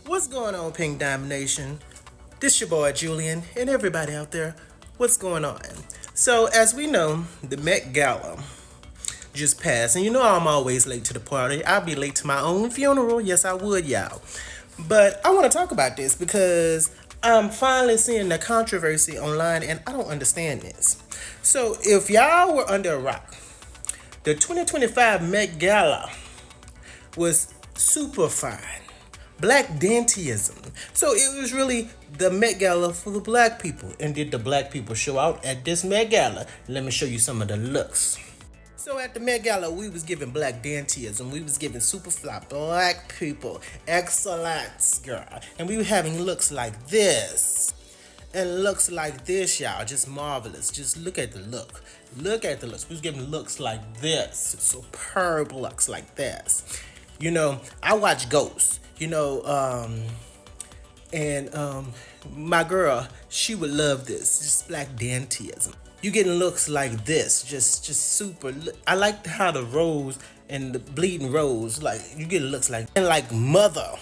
What's going on, Pink Diamond Nation? This your boy Julian and everybody out there. What's going on? So, as we know, the Met Gala just passed, and you know I'm always late to the party. I'll be late to my own funeral. Yes, I would, y'all. But I want to talk about this because I'm finally seeing the controversy online, and I don't understand this. So, if y'all were under a rock, the 2025 Met Gala was super fine. Black dandyism. So it was really the Met Gala for the black people. And did the black people show out at this Met Gala? Let me show you some of the looks. So at the Met Gala, we was giving black dandyism. We was giving super fly black people excellence, girl. And we were having looks like this. And looks like this, y'all. Just marvelous. Just look at the look. Look at the looks. We was giving looks like this. Superb looks like this. You know, I watch Ghosts. And my girl, she would love this. Just black dandyism. You getting looks like this, just super. I like how the rose and the bleeding rose, like you get looks like, and like mother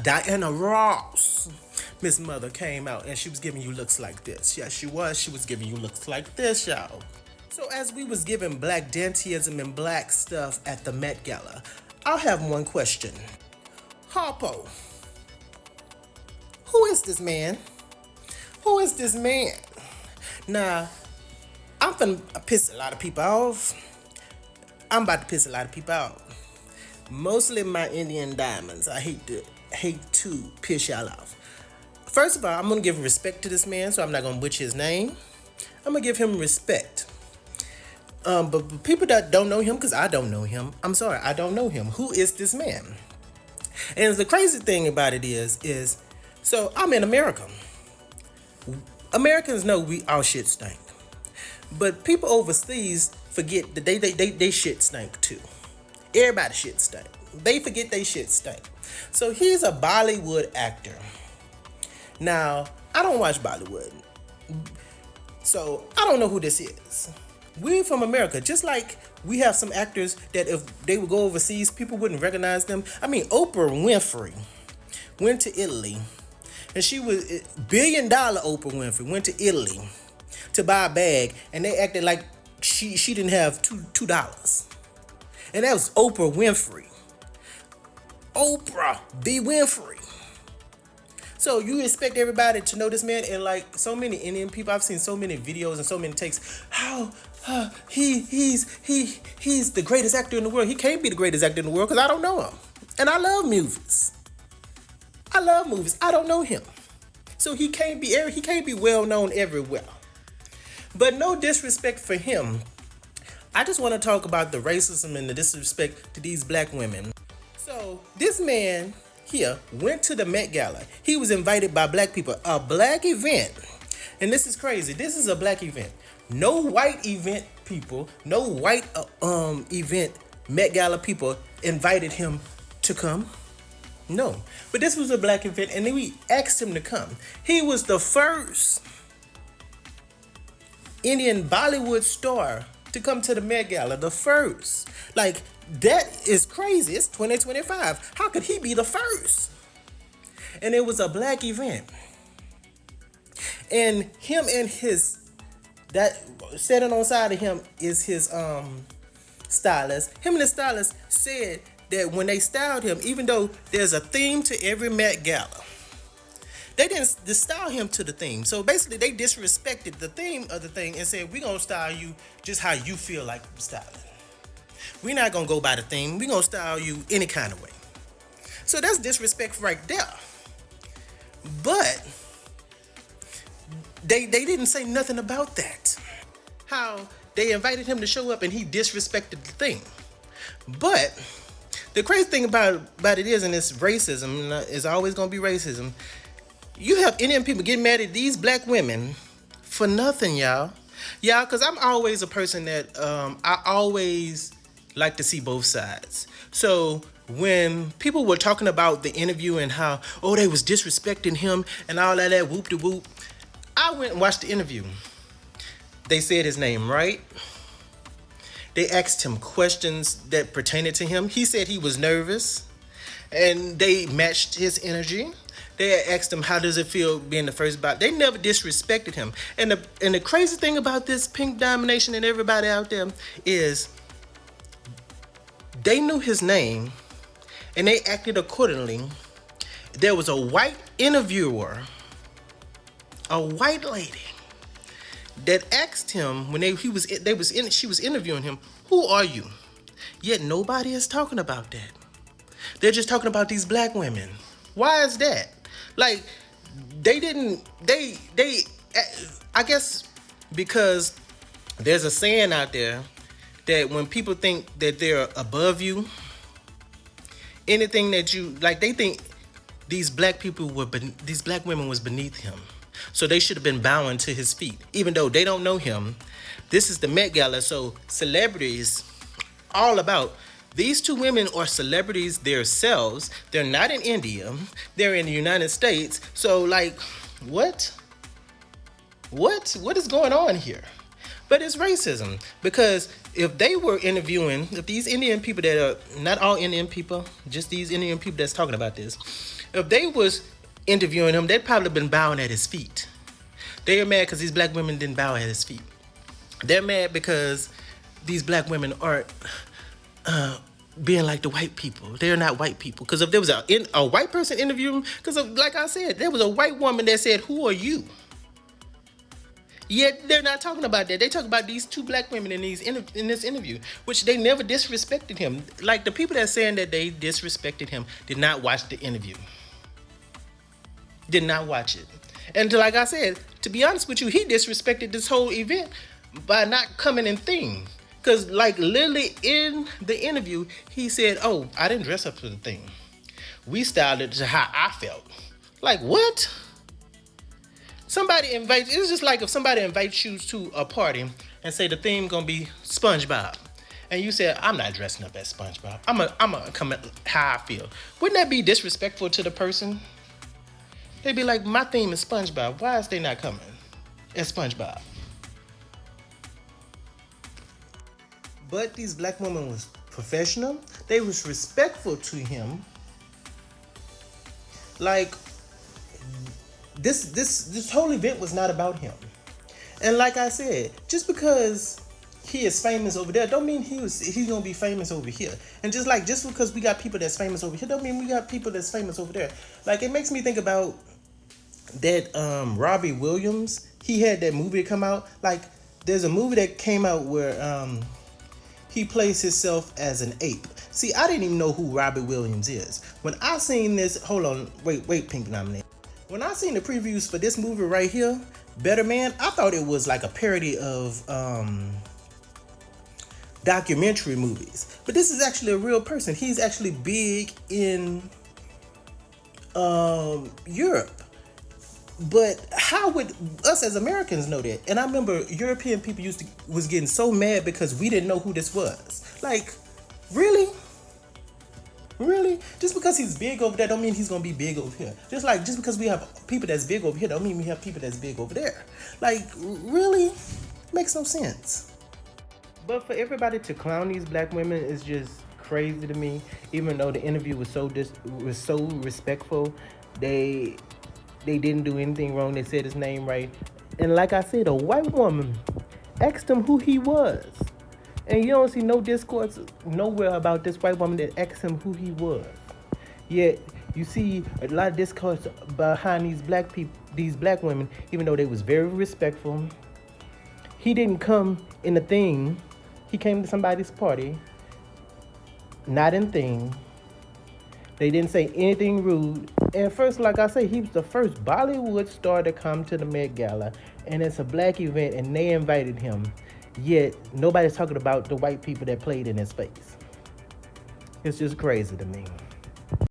Diana Ross. Miss Mother came out and she was giving you looks like this. Yeah, she was. She was giving you looks like this, y'all. So as we was giving black dandyism and black stuff at the Met Gala, I'll have one question. Harpo, who is this man? Who is this man? Now, I'm finna piss a lot of people off. I'm about to piss a lot of people off. Mostly my Indian diamonds. I hate to piss y'all off. First of all, I'm gonna give respect to this man, so I'm not gonna butcher his name. I'm gonna give him respect. But people that don't know him, because I don't know him, I'm sorry, I don't know him. Who is this man? And the crazy thing about it is, so I'm in America. Americans know our shit stink. But people overseas forget that they shit stink too. Everybody shit stink. They forget they shit stink. So he's a Bollywood actor. Now, I don't watch Bollywood. So I don't know who this is. We're from America. Just like we have some actors that if they would go overseas, people wouldn't recognize them. I mean, Oprah Winfrey went to Italy. And she was $1 billion Oprah Winfrey went to Italy to buy a bag, and they acted like she didn't have $2. And that was Oprah Winfrey. Oprah B. Winfrey. So you expect everybody to know this man, and like so many Indian people, I've seen so many videos and so many takes. How he's the greatest actor in the world. He can't be the greatest actor in the world because I don't know him, and I love movies. I don't know him, so he can't be well known everywhere. But no disrespect for him. I just want to talk about the racism and the disrespect to these black women. So this man here went to the Met Gala. He was invited by black people, a black event. And this is crazy. This is a black event. No white event people, no white event Met Gala people invited him to come. No. But this was a black event and then we asked him to come. He was the first Indian Bollywood star to come to the Met Gala. The first. Like, that is crazy. It's 2025. How could he be the first? And it was a black event. And him and that sitting on side of him is his stylist. Him and the stylist said that when they styled him, even though there's a theme to every Met Gala, they didn't style him to the theme. So basically they disrespected the theme of the thing and said, we're going to style you just how you feel like styling. We're not going to go by the theme. We're going to style you any kind of way. So that's disrespect right there. But they didn't say nothing about that. How they invited him to show up and he disrespected the thing. But the crazy thing about it is, and it's racism, it's always going to be racism. You have Indian people getting mad at these black women for nothing, y'all. Y'all, because I'm always a person that I always like to see both sides. So when people were talking about the interview and how, they was disrespecting him and all of that whoop-de-whoop, I went and watched the interview. They said his name right. They asked him questions that pertained to him. He said he was nervous. and they matched his energy. They asked him, "How does it feel being the first bot?" They never disrespected him. And the crazy thing about this pink domination and everybody out there is they knew his name and they acted accordingly. There was a white interviewer, a white lady, that asked him when she was interviewing him, "Who are you?" Yet nobody is talking about that. They're just talking about these black women. Why is that? Like, they didn't, they, I guess because there's a saying out there that when people think that they're above you, anything that you, like, they think these black women was beneath him. So they should have been bowing to his feet, even though they don't know him. This is the Met Gala, so celebrities, all about. These two women are celebrities themselves. They're not in India. They're in the United States. So, like, what? What is going on here? But it's racism, because if they were interviewing, if these Indian people that are, not all Indian people, just these Indian people that's talking about this, if they was interviewing him, they'd probably been bowing at his feet. They are mad because these black women didn't bow at his feet. They're mad because these black women aren't being like the white people. They're not white people. Because if there was a white person interviewing, because like I said, there was a white woman that said, "Who are you?" Yet they're not talking about that. They talk about these two black women in this interview, which they never disrespected him. Like, the people that's saying that they disrespected him did not watch the interview. Did not watch it. And like I said, to be honest with you, he disrespected this whole event by not coming in theme. Because, like, literally in the interview, he said, "Oh, I didn't dress up for the thing. We styled it to how I felt." Like, what? It's just like if somebody invites you to a party and say the theme gonna be SpongeBob. And you said, "I'm not dressing up as SpongeBob. I'm gonna come at how I feel." Wouldn't that be disrespectful to the person? They'd be like, "My theme is SpongeBob. Why is they not coming as SpongeBob?" But these black women was professional. They was respectful to him. Like, this whole event was not about him. And like I said, just because he is famous over there don't mean he's gonna be famous over here. And just because we got people that's famous over here don't mean we got people that's famous over there. Like, it makes me think about that Robbie Williams. He had that movie come out. Like, there's a movie that came out where he plays himself as an ape. See, I didn't even know who Robbie Williams is. When I seen this, hold on, wait, Pink Nominate. When I seen the previews for this movie right here, Better Man, I thought it was like a parody of documentary movies. But this is actually a real person. He's actually big in Europe. But how would us as Americans know that? And I remember European people was getting so mad because we didn't know who this was. Like, really? Really? Just because he's big over there don't mean he's gonna be big over here. Just because we have people that's big over here don't mean we have people that's big over there. Like, really? Makes no sense. But for everybody to clown these black women is just crazy to me. Even though the interview was so respectful, they didn't do anything wrong. They said his name right. And like I said, a white woman asked him who he was. And you don't see no discourse nowhere about this white woman that asked him who he was. Yet you see a lot of discourse behind these black people, these black women, even though they was very respectful. He didn't come in a thing. He came to somebody's party, not in thing. They didn't say anything rude. And first, like I say, he was the first Bollywood star to come to the Met Gala. And it's a black event and they invited him. Yet nobody's talking about the white people that played in his face. It's just crazy to me.